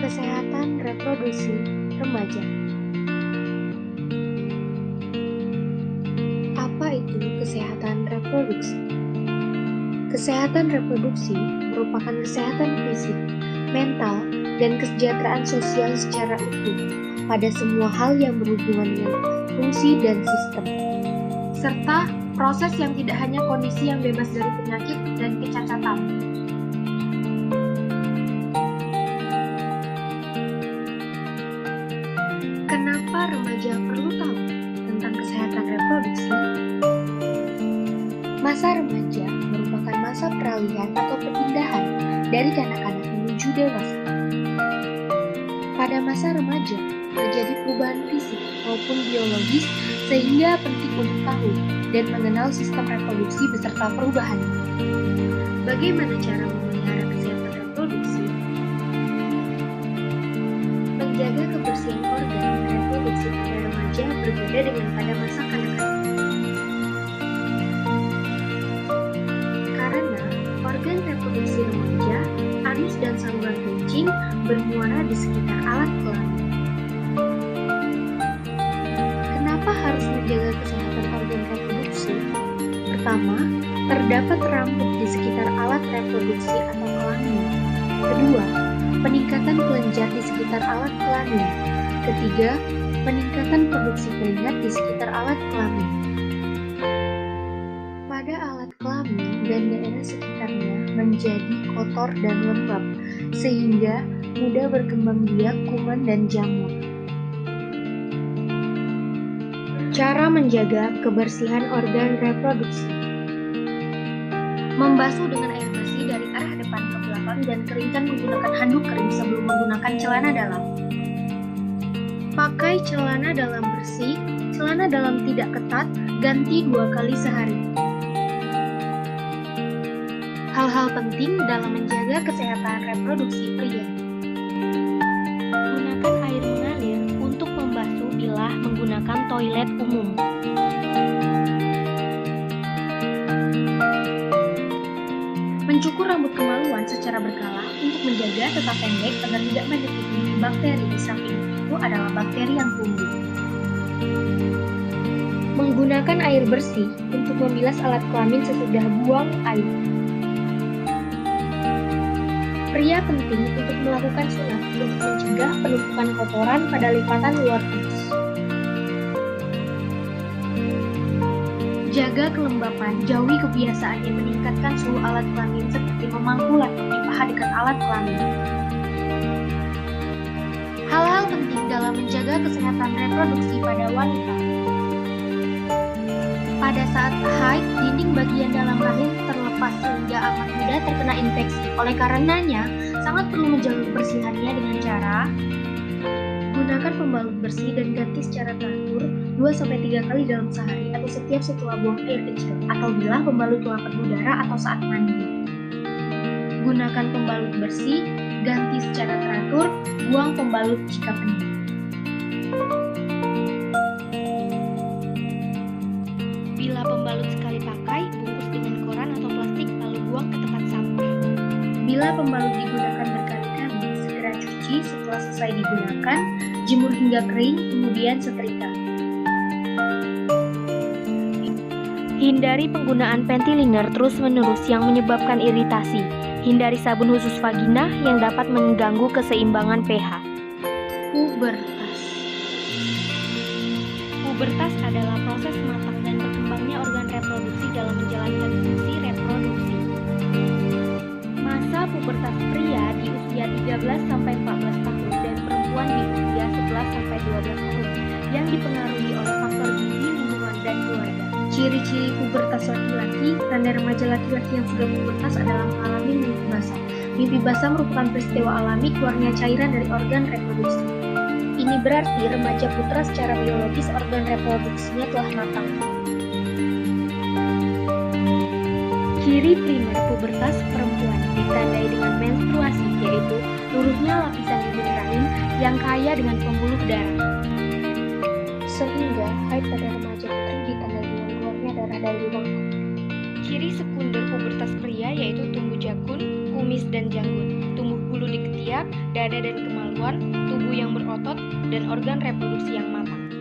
Kesehatan reproduksi remaja. Apa itu kesehatan reproduksi? Kesehatan reproduksi merupakan kesehatan fisik, mental, dan kesejahteraan sosial secara utuh pada semua hal yang berhubungan dengan fungsi dan sistem, serta proses yang tidak hanya kondisi yang bebas dari penyakit dan kecacatan. Kenapa remaja perlu tahu tentang kesehatan reproduksi? Masa remaja merupakan masa peralihan atau perpindahan dari kanak-kanak menuju dewasa. Pada masa remaja, terjadi perubahan fisik maupun biologis sehingga penting untuk tahu dan mengenal sistem reproduksi beserta perubahannya. Bagaimana cara memelihara kesehatan reproduksi? Menjaga kebersihan organ reproduksi pada remaja berbeda dengan pada masa kanak-kanak. Karena organ reproduksi remaja, anus dan saluran kencing bermuara di sekitar alat kelamin. Kenapa harus menjaga kesehatan organ reproduksi? Pertama, terdapat rambut di sekitar alat reproduksi atau kelamin. Kedua, peningkatan kelenjar di sekitar alat kelamin. Ketiga, peningkatan produksi keringat di sekitar alat kelamin. Pada alat kelamin dan daerah sekitarnya menjadi kotor dan lembab, sehingga mudah berkembang biak, kuman, dan jamur. Cara menjaga kebersihan organ reproduksi. Membasuh dengan air bersih dari arah depan ke belakang dan keringkan menggunakan handuk kering sebelum menggunakan celana dalam. Pakai celana dalam bersih, celana dalam tidak ketat, ganti 2 kali sehari. Hal-hal penting dalam menjaga kesehatan reproduksi pria. Gunakan air mengalir untuk membasuh bilah menggunakan toilet umum. Mencukur rambut kemaluan secara berkala untuk menjaga tetap pendek agar tidak menyakiti bakteri. Di samping itu adalah bakteri yang tumbuh. Menggunakan air bersih untuk membilas alat kelamin sesudah buang air. Pria penting untuk melakukan sunat untuk mencegah penumpukan kotoran pada lipatan luar penis. Jaga kelembapan, jauhi kebiasaan yang meningkatkan suhu alat kelamin seperti memangku laptop di paha dekat alat kelamin. Hal-hal penting dalam menjaga kesehatan reproduksi pada wanita. Pada saat haid, dinding bagian dalam rahim terlepas sehingga amat mudah terkena infeksi. Oleh karenanya, sangat perlu menjaga kebersihannya dengan cara gunakan pembalut bersih dan ganti secara teratur 2-3 kali dalam sehari atau setiap setelah buang air kecil, atau bila pembalut telah penuh darah atau saat mandi. Gunakan pembalut bersih, ganti secara teratur, buang pembalut jika penuh. Bila pembalut sekali pakai, bungkus dengan koran atau plastik lalu buang ke tempat sampah. Bila pembalut digunakan berkali-kali, segera cuci setelah selesai digunakan, jemur hingga kering, kemudian setrika. Hindari penggunaan panty liner terus-menerus yang menyebabkan iritasi. Hindari sabun khusus vagina yang dapat mengganggu keseimbangan pH. Pubertas. Pubertas adalah proses matang dan berkembangnya organ reproduksi dalam menjalankan fungsi reproduksi. Masa pubertas pria di usia 13-14 tahun dan perempuan di usia 11-12 tahun yang dipengaruhi oleh faktor gizi, lingkungan, dan keluarga. Ciri-ciri pubertas laki-laki. Tanda remaja laki-laki yang sudah pubertas adalah mengalami mimpi basah. Mimpi basah merupakan peristiwa alami keluarnya cairan dari organ reproduksi. Ini berarti remaja putra secara biologis organ reproduksinya telah matang. Ciri primer pubertas perempuan ditandai dengan menstruasi, yaitu turunnya lapisan bibir rahim yang kaya dengan pembuluh darah. Sehingga haid pada remaja putri ditandai dengan keluarnya darah dari lubang. Ciri sekunder pubertas pria yaitu tumbuh jakun, kumis dan janggut, tumbuh bulu di ketiak, dada dan kemaluan. pengetahuan, tubuh yang berotot, dan organ reproduksi yang matang.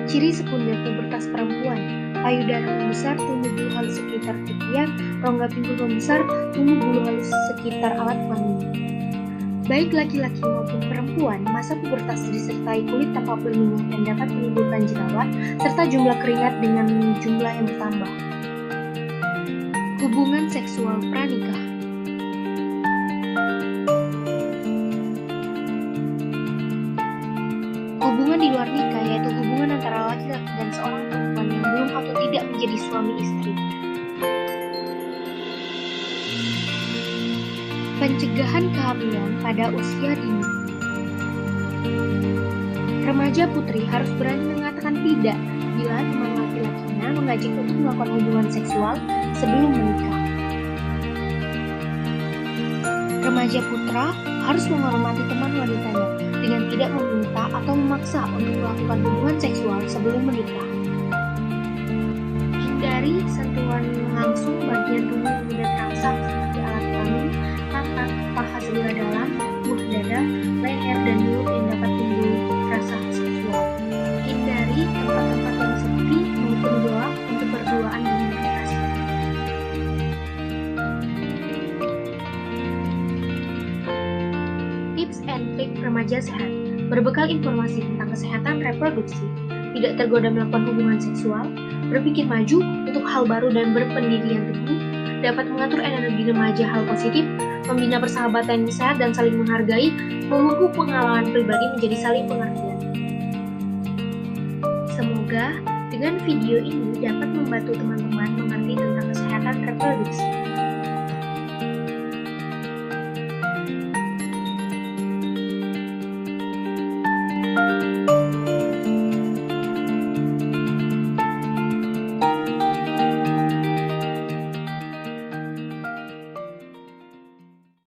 Ciri sekunder pubertas perempuan: payudara membesar, tumbuh bulu halus sekitar ketiak, rongga pinggul membesar, tumbuh bulu halus sekitar alat kelamin. Baik laki-laki maupun perempuan, masa pubertas disertai kulit tampak berminyak dan dapat menimbulkan jerawat, serta jumlah keringat dengan jumlah yang bertambah. Hubungan seksual pranikah. Hubungan di luar nikah yaitu hubungan antara laki-laki dan seorang perempuan yang belum atau tidak menjadi suami istri. Pencegahan kehamilan pada usia dini. Remaja putri harus berani mengatakan tidak bila teman laki-lakinya mengajak untuk melakukan hubungan seksual sebelum menikah. Remaja putra harus menghormati teman wanitanya dengan tidak meminta atau memaksa untuk melakukan hubungan seksual sebelum menikah. Hindari sentuhan langsung bagian tubuh yang mudah terangsang seperti alat kelamin, pantat, paha sebelah dalam, buah dada, leher, dan mulut yang dapat timbul rasa seksual. Hindari tempat-tempat yang sepi maupun gelap untuk berduaan dengan kekasih. Tips and trik remaja sehat. Berbekal informasi tentang kesehatan reproduksi, tidak tergoda melakukan hubungan seksual, berpikir maju untuk hal baru dan berpendirian teguh, dapat mengatur energi remaja hal positif, membina persahabatan yang sehat dan saling menghargai, memupuk pengalaman pribadi menjadi saling pengertian. Semoga dengan video ini dapat membantu teman-teman mengerti tentang kesehatan reproduksi.